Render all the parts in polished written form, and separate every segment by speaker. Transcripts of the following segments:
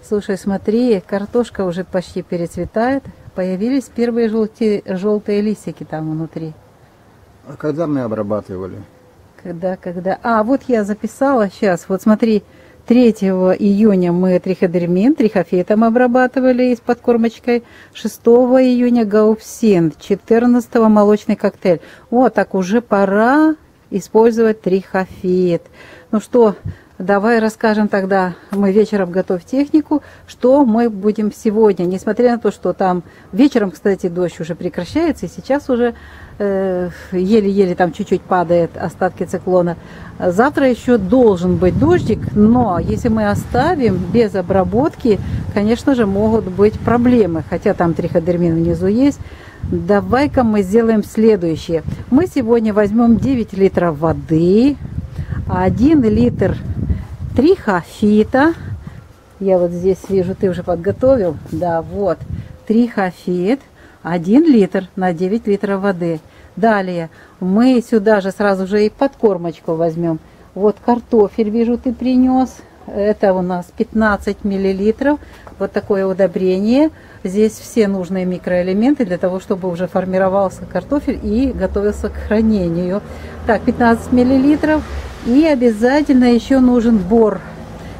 Speaker 1: Слушай, смотри, картошка уже почти перецветает. Появились первые желтые листики там внутри.
Speaker 2: А когда мы обрабатывали?
Speaker 1: Когда? А, вот я записала сейчас. Вот смотри, 3 июня мы триходермин, трихофетом обрабатывали с подкормочкой. 6 июня гаупсин, 14 молочный коктейль. Вот так уже пора использовать трихофет. Ну что, давай расскажем тогда, мы вечером готовь технику, что мы будем сегодня, несмотря на то, что там вечером, кстати, дождь уже прекращается, и сейчас уже еле-еле там чуть-чуть падает остатки циклона. Завтра еще должен быть дождик, но если мы оставим без обработки, конечно же, могут быть проблемы, хотя там триходермин внизу есть. Давай-ка мы сделаем следующее. Мы сегодня возьмем 9 литров воды, 1 литр трихофита. Я вот здесь вижу, ты уже подготовил. Да, вот. Трихофит. 1 литр на 9 литров воды. Далее мы сюда же сразу же и подкормочку возьмем. Вот картофель, вижу, ты принес. Это у нас 15 миллилитров. Вот такое удобрение. Здесь все нужные микроэлементы для того, чтобы уже формировался картофель и готовился к хранению. Так, 15 миллилитров. И обязательно еще нужен бор.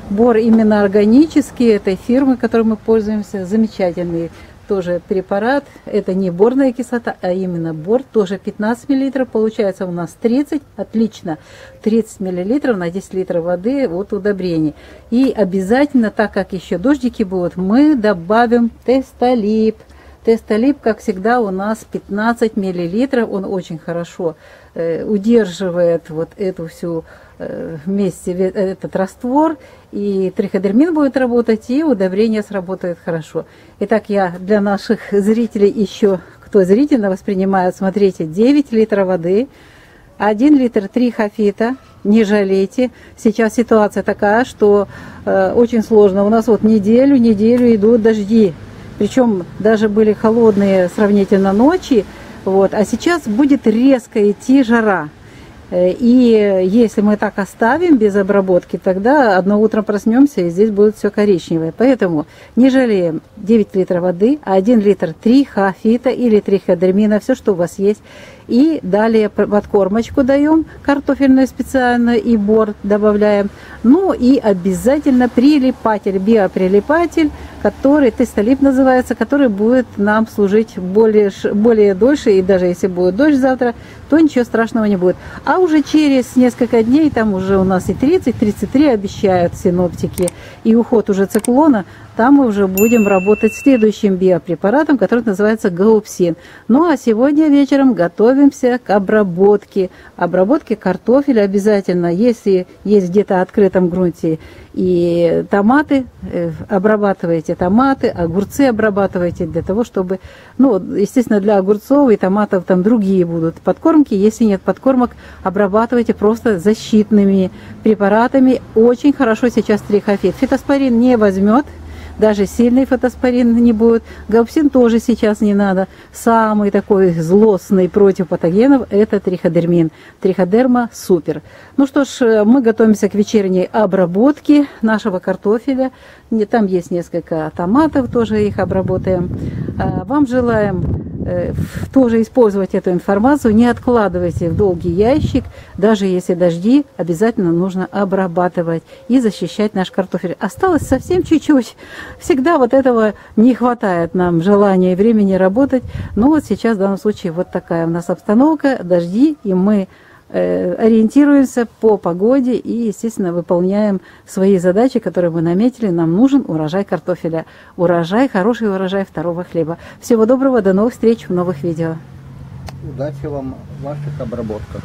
Speaker 1: Бор именно органический, этой фирмы, которой мы пользуемся. Замечательный тоже препарат. Это не борная кислота, а именно бор. Тоже 15 миллилитров. Получается у нас 30. Отлично. 30 миллилитров на 10 литров воды от удобрений. И обязательно, так как еще дождики будут, мы добавим тестолип. Тестолип, как всегда, у нас 15 миллилитров. Он очень хорошо удерживает вот эту всю вместе этот раствор, и триходермин будет работать, и удобрение сработает хорошо. Итак, я для наших зрителей еще, кто зрительно воспринимает, смотрите, 9 литров воды, 1 литр трихофита, не жалейте. Сейчас ситуация такая, что очень сложно. У нас вот неделю идут дожди, причем даже были холодные сравнительно ночи, вот, а сейчас будет резко идти жара. И если мы так оставим без обработки, тогда одно утро проснемся, и здесь будет все коричневое. Поэтому не жалеем 9 литров воды, 1 литр трихофита или триходермина, все, что у вас есть. И далее подкормочку даем, картофельную специальную, и бор добавляем. Ну и обязательно прилипатель, биоприлипатель, который тестолип называется, который будет нам служить более дольше. И даже если будет дождь завтра, то ничего страшного не будет. А уже через несколько дней, там уже у нас и 30-33 обещают синоптики, и уход уже циклона, там мы уже будем работать с следующим биопрепаратом, который называется гаупсин. Ну а сегодня вечером готовимся к обработке. Обработке картофеля обязательно, если есть где-то в открытом грунте и томаты, обрабатывайте томаты, огурцы обрабатывайте для того, чтобы, ну, естественно, для огурцов и томатов там другие будут подкормки. Если нет подкормок, обрабатывайте просто защитными препаратами. Очень хорошо сейчас трихофит. Фитоспорин не возьмет. Даже сильный фитоспорин не будет. Гаупсин тоже сейчас не надо. Самый такой злостный против патогенов – это триходермин. Триходерма супер. Ну что ж, мы готовимся к вечерней обработке нашего картофеля. Там есть несколько томатов, тоже их обработаем. Вам желаем тоже использовать эту информацию. Не откладывайте в долгий ящик. Даже если дожди, обязательно нужно обрабатывать и защищать наш картофель. Осталось совсем чуть-чуть. Всегда вот этого не хватает нам желания и времени работать. Но вот сейчас в данном случае вот такая у нас обстановка, дожди, и мы ориентируемся по погоде и, естественно, выполняем свои задачи, которые мы наметили. Нам нужен урожай картофеля. Урожай, хороший урожай второго хлеба. Всего доброго, до новых встреч в новых видео.
Speaker 2: Удачи вам в ваших обработках.